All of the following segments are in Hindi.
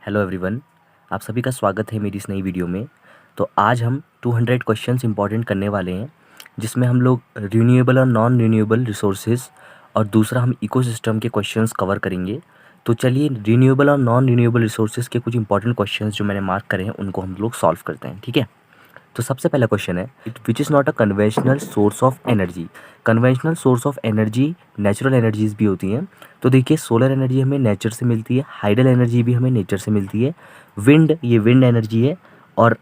हेलो एवरीवन, आप सभी का स्वागत है मेरी इस नई वीडियो में। तो आज हम 200 क्वेश्चंस इंपॉर्टेंट करने वाले हैं, जिसमें हम लोग रिन्यूएबल और नॉन रिन्यूएबल रिसोर्सेज और दूसरा हम इकोसिस्टम के क्वेश्चंस कवर करेंगे। तो चलिए रिन्यूएबल और नॉन रिन्यूएबल रिसोर्सेज के कुछ इंपॉर्टेंट क्वेश्चंस जो मैंने मार्क करे हैं उनको हम लोग सॉल्व करते हैं, ठीक है। तो सबसे पहला क्वेश्चन है, which is not a conventional source of energy. Conventional source of energy natural energies भी होती हैं। तो देखिए, सोलर एनर्जी हमें नेचर से मिलती है, हाइडल एनर्जी भी हमें नेचर से मिलती है, विंड ये विंड एनर्जी है, और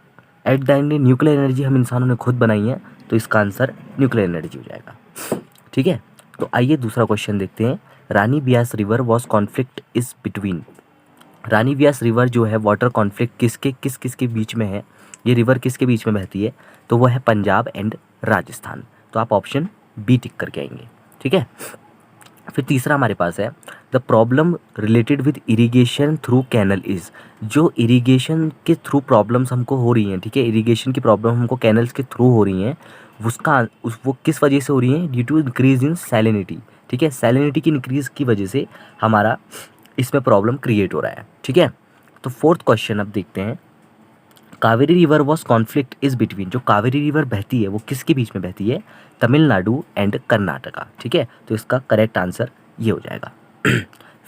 at the end nuclear energy हम इंसानों ने खुद बनाई है। तो इसका आंसर न्यूक्लियर एनर्जी हो जाएगा, ठीक है। तो आइए दूसरा क्वेश्चन देखते हैं। Rani Beas river was conflict is between. Rani Beas river जो है वाटर कॉन्फ्लिक्ट किस किसके बीच में है, ये रिवर किसके बीच में बहती है, तो वो है पंजाब एंड राजस्थान। तो आप ऑप्शन बी टिक करके आएंगे, ठीक है। फिर तीसरा हमारे पास है, the problem related with irrigation through canal is. जो इरिगेशन के थ्रू प्रॉब्लम्स हमको हो रही हैं, ठीक है, इरिगेशन की प्रॉब्लम हमको कैनल्स के थ्रू हो रही हैं, वो किस वजह से हो रही हैं, due to increase in salinity, ठीक है। सैलिनिटी की इंक्रीज की वजह से हमारा इसमें प्रॉब्लम क्रिएट हो रहा है, ठीक है। तो फोर्थ क्वेश्चन अब देखते हैं, Kaveri river was conflict is between. जो कावेरी रिवर बहती है वो किसके बीच में बहती है, तमिलनाडु एंड कर्नाटका, ठीक है। तो इसका करेक्ट आंसर ये हो जाएगा।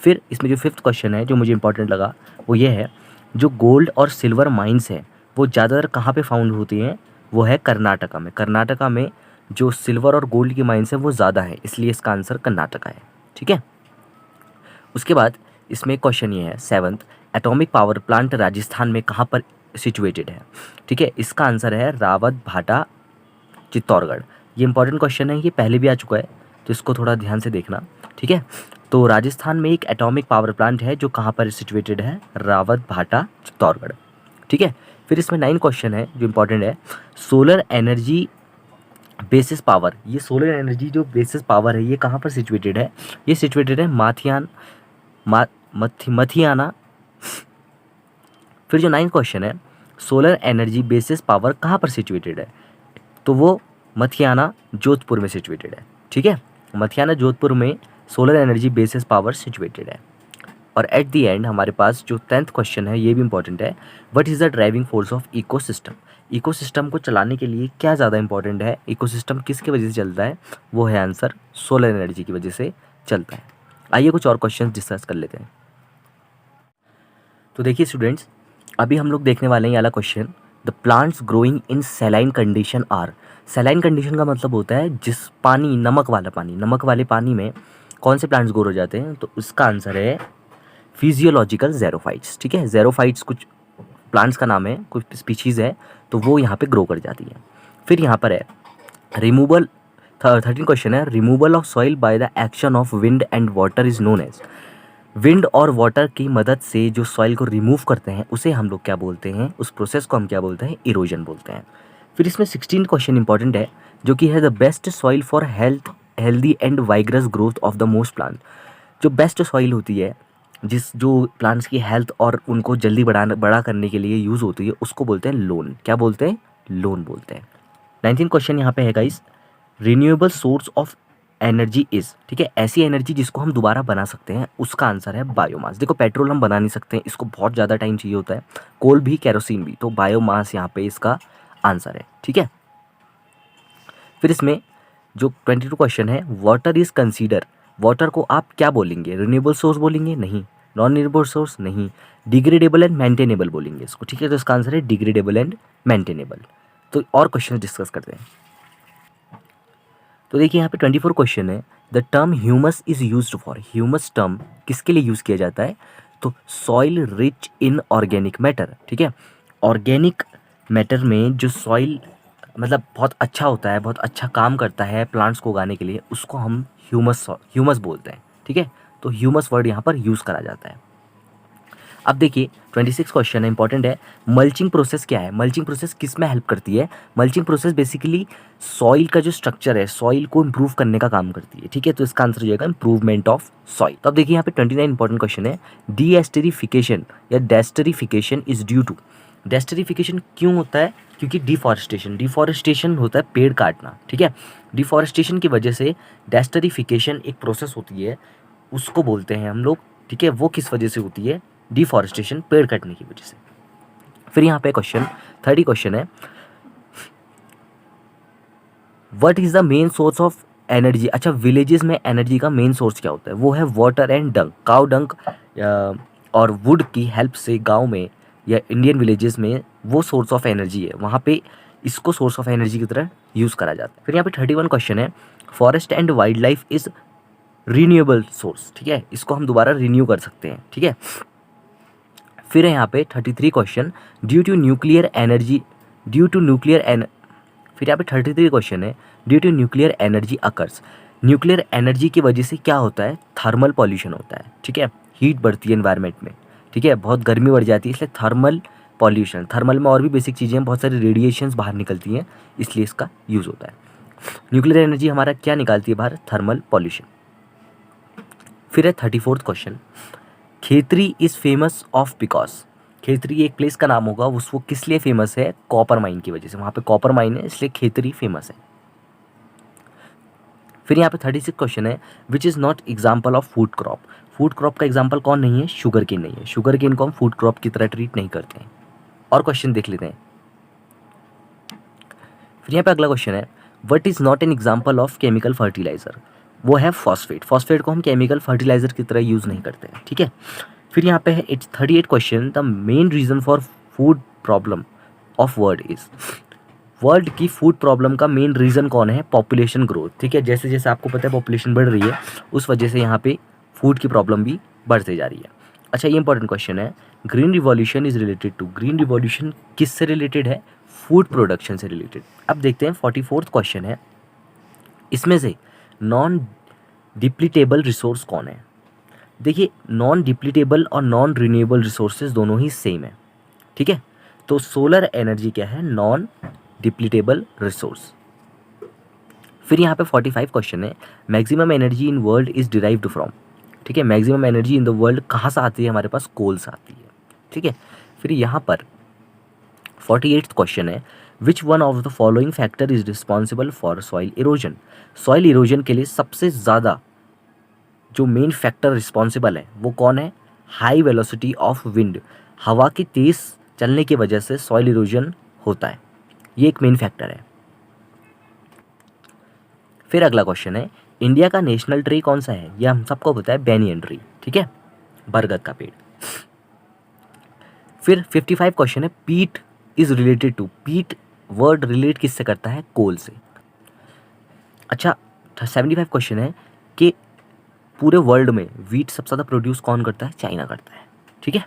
फिर इसमें जो फिफ्थ क्वेश्चन है जो मुझे इंपॉर्टेंट लगा वो ये है, जो गोल्ड और सिल्वर माइंस हैं वो ज़्यादातर कहाँ पे फाउंड होती हैं, वो है कर्नाटका में। कर्नाटका में जो सिल्वर और गोल्ड की माइंस हैं वो ज़्यादा है, इसलिए इसका आंसर कर्नाटका है, ठीक है। उसके बाद इसमें क्वेश्चन ये है seventh, atomic power plant Rajasthan में कहाँ पर सिचुएटेड है, ठीक है। इसका आंसर है रावत भाटा चित्तौड़गढ़। ये इंपॉर्टेंट क्वेश्चन है, ये पहले भी आ चुका है, तो इसको थोड़ा ध्यान से देखना, ठीक है। तो राजस्थान में एक एटॉमिक पावर प्लांट है जो कहाँ पर सिचुएटेड है, रावत भाटा चित्तौड़गढ़, ठीक है। फिर इसमें 9 क्वेश्चन है जो इंपॉर्टेंट है, सोलर एनर्जी बेसिस पावर। ये सोलर एनर्जी जो बेसिस पावर है ये कहाँ पर सिचुएटेड है, ये सिचुएटेड है मथियाना। फिर जो 9 क्वेश्चन है, सोलर एनर्जी बेसिस पावर कहाँ पर सिचुएटेड है, तो वो मथियाना जोधपुर में सिचुएटेड है, ठीक है। मथियाना जोधपुर में solar energy basis power situated है। और एट दी एंड हमारे पास जो 10th क्वेश्चन है ये भी इंपॉर्टेंट है, what is the driving force of ecosystem. Ecosystem को चलाने के लिए क्या ज़्यादा इंपॉर्टेंट है, इकोसिस्टम किसकी वजह से चलता है, वो है आंसर सोलर एनर्जी की वजह से चलता है। आइए कुछ और क्वेश्चन डिस्कस कर लेते हैं। तो देखिए स्टूडेंट्स, अभी हम लोग देखने वाले हैं ये वाला question, the plants growing in saline condition are. Saline condition का मतलब होता है जिस पानी, नमक वाला पानी, नमक वाले पानी में कौन से प्लांट्स ग्रो हो जाते हैं, तो उसका आंसर है फिजियोलॉजिकल ज़ेरोफाइट्स, ठीक है। ज़ेरोफाइट्स कुछ प्लांट्स का नाम है, कुछ स्पीशीज़ है, तो वो यहाँ पे ग्रो कर जाती है। फिर यहाँ पर है रिमूवल, 13 क्वेश्चन है, removal of soil by the action of wind and water is known as. Wind और वाटर की मदद से जो सॉइल को रिमूव करते हैं उसे हम लोग क्या बोलते हैं, उस प्रोसेस को हम क्या बोलते हैं, इरोजन बोलते हैं। फिर इसमें 16 क्वेश्चन इंपॉर्टेंट है जो कि है, the best soil for healthy and vigorous growth of the most plant. जो बेस्ट सॉइल होती है, जो प्लांट्स की हेल्थ और उनको जल्दी बड़ा करने के लिए यूज़ होती है, उसको बोलते हैं लोन। क्या बोलते हैं, लोन बोलते हैं। 19 क्वेश्चन यहाँ पे है guys, renewable source of energy is, ठीक है, ऐसी एनर्जी जिसको हम दोबारा बना सकते हैं, उसका आंसर है बायोमास। देखो पेट्रोल हम बना नहीं सकते हैं, इसको बहुत ज़्यादा टाइम चाहिए होता है, कोल भी, केरोसिन भी, तो बायोमास यहाँ पे इसका आंसर है, ठीक है। फिर इसमें जो 22 क्वेश्चन है, वाटर इज कंसीडर। वाटर को आप क्या बोलेंगे, रिन्यूएबल सोर्स बोलेंगे, नहीं, नॉन रिन्यूएबल सोर्स नहीं, डिग्रेडेबल एंड मेंटेनेबल बोलेंगे इसको, ठीक है। तो इसका आंसर है डिग्रेडेबल एंड मेंटेनेबल। तो और क्वेश्चन डिस्कस करते हैं। तो देखिए यहाँ पे 24 क्वेश्चन है, the term humus is used for. Humus term किसके लिए यूज़ किया जाता है, तो soil rich in organic matter, ठीक है। ऑर्गेनिक मैटर में जो सॉइल मतलब बहुत अच्छा होता है, बहुत अच्छा काम करता है प्लांट्स को उगाने के लिए, उसको हम ह्यूमस बोलते हैं, ठीक है। तो ह्यूमस वर्ड यहाँ पर यूज़ करा जाता है। अब देखिए 26 क्वेश्चन है, इंपॉर्टेंट है, मल्चिंग प्रोसेस क्या है। मल्चिंग प्रोसेस किस में हेल्प करती है, मल्चिंग प्रोसेस बेसिकली सॉइल का जो स्ट्रक्चर है, सॉइल को इम्प्रूव करने का काम करती है, ठीक है। तो इसका आंसर हो जाएगा इम्प्रूवमेंट ऑफ सॉइल। तो अब देखिए यहाँ पे 29 इंपॉर्टेंट क्वेश्चन है, डीएस्टरिफिकेशन या डेस्टरिफिकेशन इज ड्यू टू। डेस्टरिफिकेशन क्यों होता है, क्योंकि डिफॉरेस्टेशन होता है पेड़ काटना, ठीक है। डिफॉरेस्टेशन की वजह से डेस्टरिफिकेशन एक प्रोसेस होती है, उसको बोलते हैं हम लोग, ठीक है। वो किस वजह से होती है, डिफॉरेस्टेशन, पेड़ कटने की वजह से। फिर यहाँ पे क्वेश्चन 30 क्वेश्चन है, what is the main source of energy. अच्छा, विलेजेस में एनर्जी का मेन सोर्स क्या होता है? वो है वाटर एंड डंक, काउ डंक और वुड की हेल्प से गांव में या इंडियन विलेजेस में वो सोर्स ऑफ एनर्जी है, वहाँ पे इसको सोर्स ऑफ एनर्जी की तरह यूज़ करा जाता है। फिर यहाँ पे 31 क्वेश्चन है, forest and wild life is renewable source, ठीक है, इसको हम दोबारा रिन्यू कर सकते हैं, ठीक है। फिर है यहाँ पे 33 question, due to nuclear energy, फिर यहाँ पे 33 क्वेश्चन है, due to nuclear energy occurs, nuclear energy की वजह से क्या होता है? थर्मल पॉल्यूशन होता है, ठीक है, हीट बढ़ती है एनवायरनमेंट में, ठीक है, बहुत गर्मी बढ़ जाती है, इसलिए थर्मल पॉल्यूशन, थर्मल में और भी बेसिक चीज़ें हैं, बहुत सारी रेडिएशंस बाहर निकलती हैं, इसलिए इसका यूज़ होता है। न्यूक्लियर एनर्जी हमारा क्या निकालती है बाहर? Thermal pollution. फिर है 34th question, Khetri is famous of because, Khetri एक प्लेस का नाम होगा, उसको किस लिए फेमस है? कॉपर माइन की वजह से, वहाँ पे कॉपर माइन है इसलिए खेतरी फेमस है। फिर यहाँ पे 36 क्वेश्चन है, which is not example of food crop, food crop का एग्जाम्पल कौन नहीं है? शुगर केन नहीं है, शुगर केन को हम फूड क्रॉप की तरह ट्रीट नहीं करते हैं। और क्वेश्चन देख लेते हैं। फिर यहाँ पे अगला क्वेश्चन है, what is not an example of chemical fertiliser, वो है फॉस्फेट, फॉस्फेट को हम केमिकल फर्टिलाइजर की तरह यूज़ नहीं करते हैं, ठीक है। फिर यहाँ पे है 38 question, the main reason for food problem of world is, world की फूड प्रॉब्लम का मेन रीज़न कौन है? पॉपुलेशन ग्रोथ, ठीक है, जैसे जैसे आपको पता है पॉपुलेशन बढ़ रही है, उस वजह से यहाँ पे फूड की प्रॉब्लम भी बढ़ते जा रही है। अच्छा, ये इंपॉर्टेंट क्वेश्चन है, green revolution is related to, green revolution किससे रिलेटेड है? फूड प्रोडक्शन से रिलेटेड। अब देखते हैं 44th क्वेश्चन है, इसमें से नॉन डिप्लीटेबल रिसोर्स कौन है? देखिए, नॉन डिप्लीटेबल और नॉन रिन्यूएबल रिसोर्सेज दोनों ही सेम है, ठीक है, तो सोलर एनर्जी क्या है? Non depletable resource. फिर यहाँ पे 45 क्वेश्चन है, maximum energy in world is derived from, ठीक है, maximum energy in the world कहाँ से आती है? हमारे पास कोल से आती है, ठीक है। फिर यहाँ पर 48th क्वेश्चन है, which one of the following factor is responsible for soil erosion, soil erosion के लिए सबसे ज़्यादा जो मेन फैक्टर रिस्पॉन्सिबल है वो कौन है? हाई वेलोसिटी ऑफ विंड, हवा की तेज़ चलने की वजह से सॉइल इरोजन होता है, ये एक मेन फैक्टर है। फिर अगला क्वेश्चन है, इंडिया का नेशनल ट्री कौन सा है? यह हम सबको पता है, बेनियन ट्री, ठीक है, बरगद का पेड़। फिर 55 क्वेश्चन है, पीट इज रिलेटेड टू, पीट वर्ड रिलेट किससे करता है? कोल से। अच्छा, 75 क्वेश्चन है कि पूरे वर्ल्ड में वीट सबसे ज़्यादा प्रोड्यूस कौन करता है? चाइना करता है, ठीक है।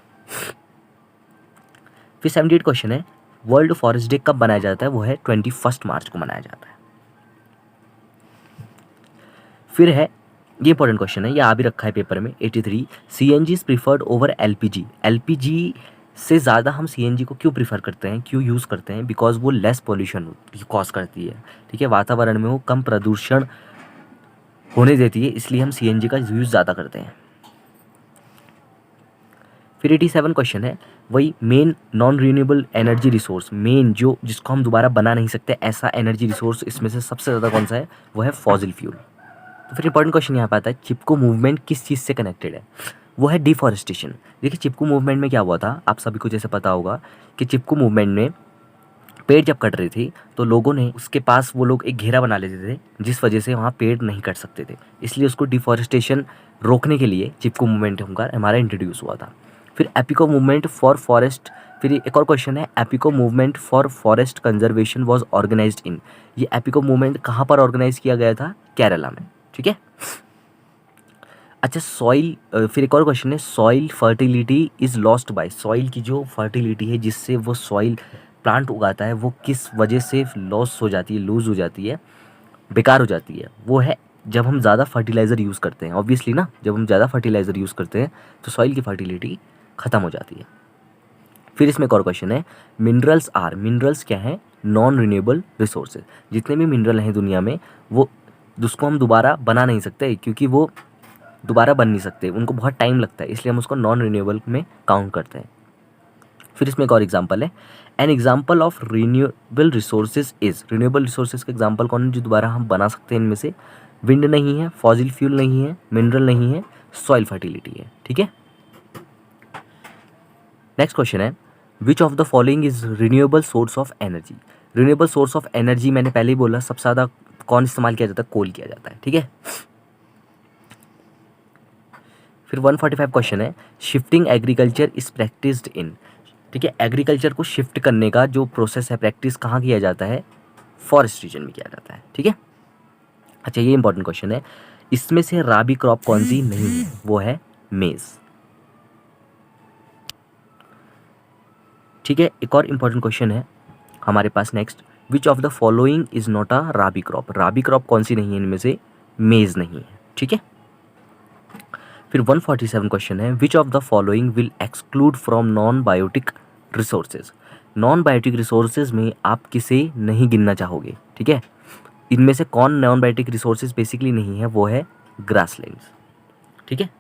फिर 78 क्वेश्चन है, वर्ल्ड फॉरेस्ट डे कब मनाया जाता है? वो है 21 मार्च को मनाया जाता है। फिर है, ये इंपॉर्टेंट क्वेश्चन है, ये आ भी रखा है पेपर में, 83, CNG is preferred over LPG, LPG से ज़्यादा हम सीएनजी को क्यों प्रीफर करते हैं, क्यों यूज़ करते हैं? बिकॉज वो लेस पॉल्यूशन कॉज करती है, ठीक है, वातावरण में वो कम प्रदूषण होने देती है, इसलिए हम सीएनजी का यूज़ ज़्यादा करते हैं। फिर 87 क्वेश्चन है, वही main non renewable energy resource, main जो जिसको हम दोबारा बना नहीं सकते ऐसा एनर्जी रिसोर्स इसमें से सबसे ज़्यादा कौन सा है? वो है फॉसिल फ्यूल। तो फिर इंपॉर्टेंट क्वेश्चन यहाँ पे आता है, चिपको मूवमेंट किस चीज़ से कनेक्टेड है? वो है डिफॉरेस्टेशन। देखिए, चिपको मूवमेंट में क्या हुआ था, आप सभी को जैसे पता होगा कि चिपको मूवमेंट में पेड़ जब कट रही थी तो लोगों ने उसके पास वो लोग एक घेरा बना लेते थे, जिस वजह से वहाँ पेड़ नहीं कट सकते थे, इसलिए उसको डिफॉरेस्टेशन रोकने के लिए चिपको मूवमेंट हमारा इंट्रोड्यूस हुआ था। फिर एपिको मूवमेंट फॉर फॉरेस्ट, फिर एक और क्वेश्चन है, Appiko movement for forest conservation was organised in, ये एपिको मूवमेंट कहाँ पर ऑर्गेनाइज किया गया था? केरला में, ठीक है। अच्छा, सॉइल, फिर एक और क्वेश्चन है, soil fertility is lost by, soil की जो फर्टिलिटी है जिससे वो सॉइल प्लांट उगाता है वो किस वजह से लॉस हो जाती है, लूज़ हो जाती है, बेकार हो जाती है? वो है जब हम ज़्यादा फर्टिलाइज़र यूज़ करते हैं, ऑब्वियसली ना, जब हम ज़्यादा फर्टिलाइज़र यूज़ करते हैं तो सॉइल की फर्टिलिटी ख़त्म हो जाती है। फिर इसमें एक और क्वेश्चन है, मिनरल्स आर, मिनरल्स क्या है? नॉन रिन्यूएबल रिसोर्सेज, जितने भी मिनरल हैं दुनिया में वो उसको हम दोबारा बना नहीं सकते, क्योंकि वो दोबारा बन नहीं सकते, उनको बहुत टाइम लगता है, इसलिए हम उसको नॉन रिन्यूएबल में काउंट करते हैं। फिर इसमें एक और एग्जांपल है, an example of renewable resources is, renewable resources का एग्जांपल कौन है जो दोबारा हम बना सकते हैं? इनमें से विंड नहीं है, फॉसिल फ्यूल नहीं है, मिनरल नहीं है, सॉइल फर्टिलिटी है, ठीक है। नेक्स्ट क्वेश्चन है which of the following is renewable source of energy. Renewable source of energy मैंने पहले ही बोला, सबसे ज़्यादा कौन इस्तेमाल किया जाता है, कोल किया जाता है, ठीक है। फिर 145 क्वेश्चन है shifting agriculture is practised in, ठीक है। एग्रीकल्चर को शिफ्ट करने का जो प्रोसेस है, प्रैक्टिस कहाँ किया जाता है, फॉरेस्ट रीजन में किया जाता है, ठीक है। अच्छा ये इंपॉर्टेंट क्वेश्चन है, इसमें से राबी क्रॉप कौन सी नहीं है, वो है मेज, ठीक है। एक और इंपॉर्टेंट क्वेश्चन है हमारे पास next, which of the following is not a rabi crop. Rabi crop कौन सी नहीं है, इनमें से मेज नहीं है, ठीक है। फिर 147 क्वेश्चन है which of the following will exclude from non biotic resources. Non biotic resources में आप किसे नहीं गिनना चाहोगे, ठीक है। इनमें से कौन नॉन बायोटिक रिसोर्सेज बेसिकली नहीं है, वो है ग्रासलैंड्स, ठीक है।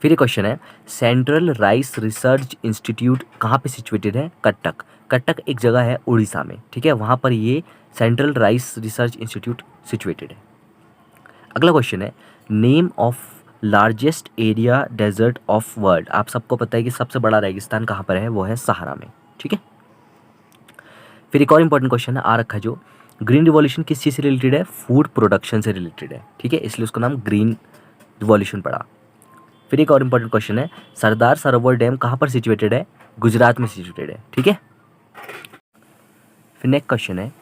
फिर एक क्वेश्चन है सेंट्रल राइस रिसर्च इंस्टीट्यूट कहाँ पे सिचुएटेड है, कटक। कटक एक जगह है उड़ीसा में, ठीक है, वहाँ पर ये central rice research institute situated है। अगला क्वेश्चन है name of largest area desert of world. आप सबको पता है कि सबसे बड़ा रेगिस्तान कहाँ पर है, वो है सहारा में, ठीक है। फिर एक और इंपॉर्टेंट क्वेश्चन है आ रखा जो ग्रीन रिवॉल्यूशन किस चीज़ से रिलेटेड है, फूड प्रोडक्शन से रिलेटेड है, ठीक है, इसलिए उसका नाम ग्रीन रिवॉल्यूशन पड़ा। फिर एक और इंपॉर्टेंट क्वेश्चन है सरदार सरोवर डैम कहाँ पर सिचुएटेड है, गुजरात में सिचुएटेड है, ठीक है। फिर नेक्स्ट क्वेश्चन है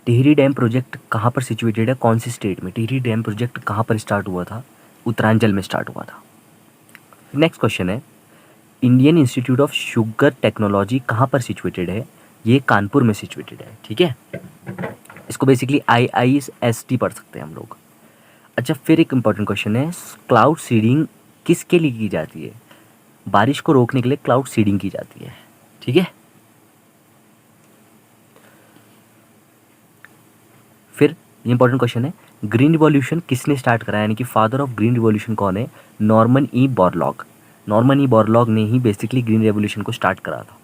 टिहरी डैम प्रोजेक्ट कहाँ पर सिचुएटेड है, कौन सी स्टेट में। टिहरी डैम प्रोजेक्ट कहाँ पर स्टार्ट हुआ था, उत्तरांचल में स्टार्ट हुआ था। नेक्स्ट क्वेश्चन है Indian institute of sugar technology कहाँ पर सिचुएटेड है, ये कानपुर में सिचुएटेड है, ठीक है। इसको बेसिकली IIST पढ़ सकते हैं हम लोग। अच्छा फिर एक इंपॉर्टेंट क्वेश्चन है क्लाउड सीडिंग किसके लिए की जाती है, बारिश को रोकने के लिए क्लाउड सीडिंग की जाती है, ठीक है। फिर इंपॉर्टेंट क्वेश्चन है ग्रीन रिवॉल्यूशन किसने स्टार्ट करा, यानी कि फादर ऑफ ग्रीन रिवॉल्यूशन कौन है, Norman E Borlaug. Norman E Borlaug ने ही बेसिकली ग्रीन रेवोल्यूशन को स्टार्ट करा था।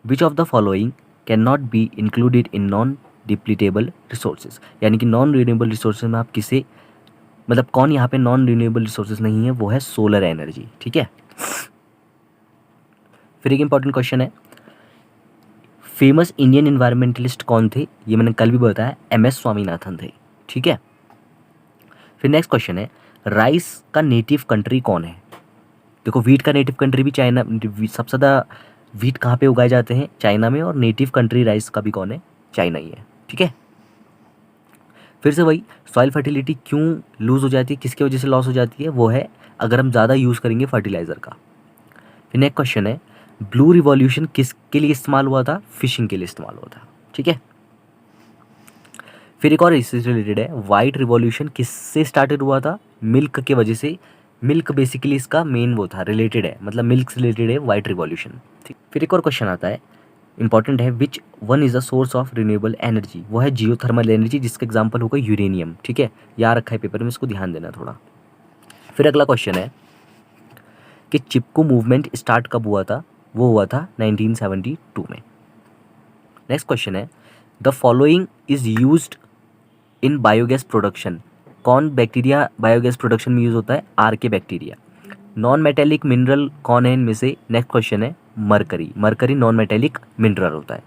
Which of the following can not be included in non depletable resources, यानी कि नॉन रिन्यूएबल रिसोर्सेज में आप किसे, मतलब कौन यहाँ पे नॉन रिन्यूएबल रिसोर्सेज नहीं है, वो है सोलर एनर्जी, ठीक है। फिर एक इंपॉर्टेंट क्वेश्चन है फेमस इंडियन इन्वायरमेंटलिस्ट कौन थे, ये मैंने कल भी बताया MS स्वामीनाथन थे, ठीक है। फिर नेक्स्ट क्वेश्चन है राइस का नेटिव कंट्री कौन है। देखो वीट का नेटिव कंट्री भी चाइना, सबसे ज़्यादा वीट कहाँ पे उगाए जाते हैं, चाइना में, और नेटिव कंट्री राइस का भी कौन है, चाइना ही है, ठीक है। फिर से वही सॉइल फर्टिलिटी क्यों लूज़ हो जाती है, किसकी वजह से लॉस हो जाती है, वो है अगर हम ज़्यादा यूज़ करेंगे फर्टिलाइज़र का। फिर नेक्स्ट क्वेश्चन है ब्लू रिवॉल्यूशन किसके लिए इस्तेमाल हुआ था, फिशिंग के लिए इस्तेमाल हुआ था, ठीक है। फिर एक और इससे रिलेटेड है वाइट रिवॉल्यूशन किससे स्टार्टेड हुआ था, मिल्क के वजह से। मिल्क बेसिकली इसका मेन वो था, रिलेटेड है, मतलब मिल्क से रिलेटेड है वाइट रिवॉल्यूशन, ठीक। फिर एक और क्वेश्चन आता है इंपॉर्टेंट है which one is a source of renewable energy, वो है जियोथर्मल एनर्जी, जिसका एग्जांपल होगा यूरेनियम, ठीक है। याद रखा है पेपर में, इसको ध्यान देना थोड़ा। फिर अगला क्वेश्चन है कि चिपको मूवमेंट स्टार्ट कब हुआ था, वो हुआ था 1972 में। नेक्स्ट क्वेश्चन है the following is used in biogas production, कौन बैक्टीरिया बायोगैस प्रोडक्शन में यूज़ होता है, RK bacteria. Non metallic mineral कौन है इनमें से, नेक्स्ट क्वेश्चन है mercury. Mercury non metallic mineral होता है।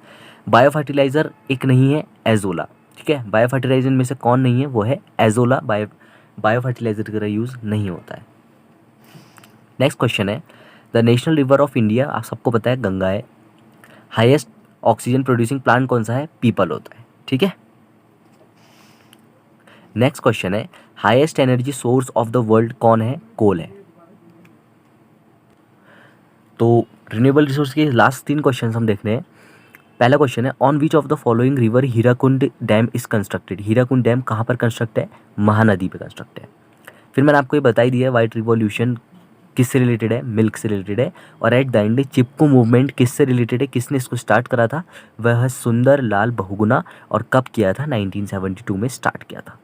बायो फर्टिलाइज़र एक नहीं है, एजोला, ठीक है। बायो फर्टिलाइजर में से कौन नहीं है, वो है एजोला। बायो फर्टिलाइजर की तरह यूज़ नहीं होता है। नेक्स्ट क्वेश्चन है the national river of India, आप सबको पता है गंगा है। हाईएस्ट ऑक्सीजन प्रोड्यूसिंग प्लांट कौन सा है, पीपल होता है, ठीक है। नेक्स्ट क्वेश्चन है highest energy source of the world कौन है, कोल है। तो रिन्यूएबल रिसोर्स के लास्ट 3 क्वेश्चन हम देख रहे हैं। पहला क्वेश्चन है on which of the following river Hirakud dam is constructed. Hirakud dam कहाँ पर कंस्ट्रक्ट है, महानदी पे कंस्ट्रक्ट है। फिर मैंने आपको ये बता ही दिया है वाइट रिवॉल्यूशन किससे रिलेटेड है, मिल्क से रिलेटेड है। और at the end Chipko movement किससे रिलेटेड है, किसने इसको स्टार्ट करा था, वह सुंदर लाल बहुगुणा, और कब किया था, 1972 में स्टार्ट किया था।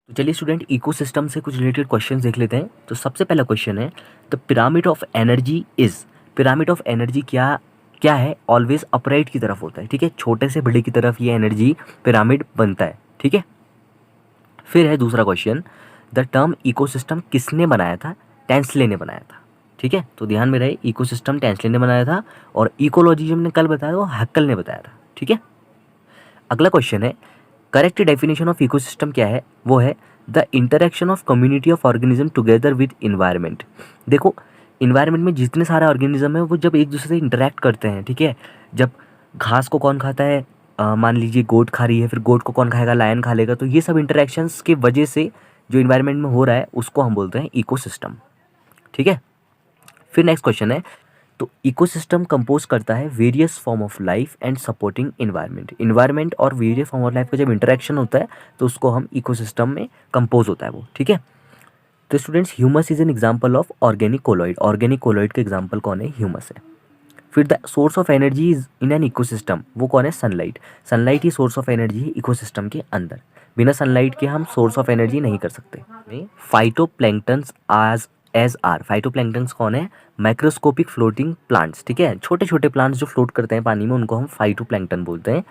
तो चलिए स्टूडेंट इकोसिस्टम से कुछ रिलेटेड क्वेश्चंस देख लेते हैं। तो सबसे पहला क्वेश्चन है the pyramid of energy is, pyramid of energy क्या है, ऑलवेज अपराइट की तरफ होता है, ठीक है। छोटे से बड़े की तरफ ये एनर्जी पिरामिड बनता है, ठीक है। फिर है दूसरा क्वेश्चन द टर्म इकोसिस्टम किसने बनाया था? टेंसले ने बनाया था। ठीक है, तो ध्यान में रहे इकोसिस्टम टेंसले ने बनाया था और इकोलॉजी जो हमने कल बताया वो हैक्कल ने बताया था। ठीक है, अगला क्वेश्चन है करेक्ट डेफिनेशन ऑफ इकोसिस्टम क्या है? वो है the interaction of community of organism together with environment. देखो इन्वायरमेंट में जितने सारे ऑर्गेनिज्म है वो जब एक दूसरे से इंटरेक्ट करते हैं, ठीक है, जब घास को कौन खाता है, मान लीजिए गोट खा रही है, फिर गोट को कौन खाएगा, लायन खा लेगा, तो ये सब इंटरेक्शंस के वजह से जो इन्वायरमेंट में हो रहा है उसको हम बोलते हैं इकोसिस्टम। ठीक है, फिर नेक्स्ट क्वेश्चन है तो इकोसिस्टम कंपोज करता है various form of life and supporting environment. Environment और वेरियस फॉर्म ऑफ लाइफ का जब इंटरेक्शन होता है तो उसको हम इकोसिस्टम में कंपोज होता है वो। ठीक है, तो students humus is an example of organic colloid. Organic colloid का एग्जांपल कौन है? ह्यूमस है। फिर the source of energy is in an ecosystem, वो कौन है? Sunlight. Sunlight he source of energy है इकोसिस्टम के अंदर। बिना सनलाइट के हम सोर्स ऑफ एनर्जी नहीं कर सकते। फाइटोप्लैंक्टन्स एज आर, फाइटोप्लैंक्टन्स कौन है? Microscopic floating plants. ठीक है, छोटे छोटे प्लांट्स जो फ्लोट करते हैं पानी में उनको हम फाइटोप्लैंक्टन बोलते हैं।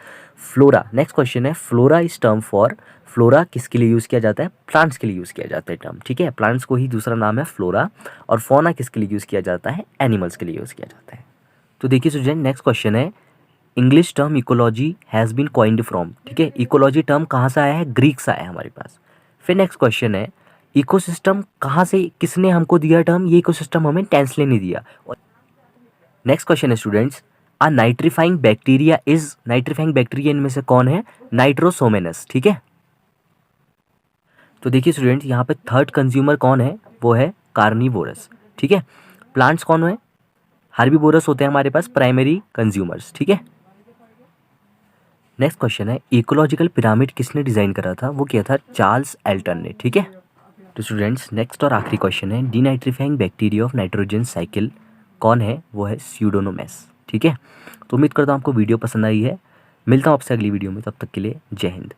फ्लोरा, नेक्स्ट क्वेश्चन है flora is term for, flora किसके लिए यूज़ किया जाता है? प्लांट्स के लिए यूज़ किया जाता है टर्म। ठीक है, प्लांट्स को ही दूसरा नाम है फ्लोरा। और फौना किसके लिए यूज़ किया जाता है? एनिमल्स के लिए यूज़ किया जाता है। तो देखिए स्टूडेंट नेक्स्ट क्वेश्चन है English term ecology has been coined from. ठीक है, इकोलॉजी टर्म कहाँ से आया है? ग्रीक से आया है हमारे पास। फिर नेक्स्ट क्वेश्चन है इकोसिस्टम कहाँ से, किसने हमको दिया टर्म? ये इकोसिस्टम हमें टेंसले ने दिया। नेक्स्ट क्वेश्चन है students a nitrifying bacteria is, nitrifying bacteria इनमें से कौन है? नाइट्रोसोमेनस। ठीक है, तो देखिए स्टूडेंट्स यहाँ पे थर्ड कंज्यूमर कौन है? वो है कार्निवोरस। ठीक है, प्लांट्स कौन है? हर्बीवोरस होते हैं हमारे पास प्राइमरी कंज्यूमर्स। ठीक है, नेक्स्ट क्वेश्चन है इकोलॉजिकल पिरामिड किसने डिजाइन करा था? वो किया था चार्ल्स एल्टन ने। ठीक है, तो स्टूडेंट्स नेक्स्ट और आखिरी क्वेश्चन है denitrifying bacteria of nitrogen cycle कौन है? वो है स्यूडोनोमैस। ठीक है, तो उम्मीद करता हूँ आपको वीडियो पसंद आई है। मिलता हूँ आपसे अगली वीडियो में, तब तक के लिए जय हिंद।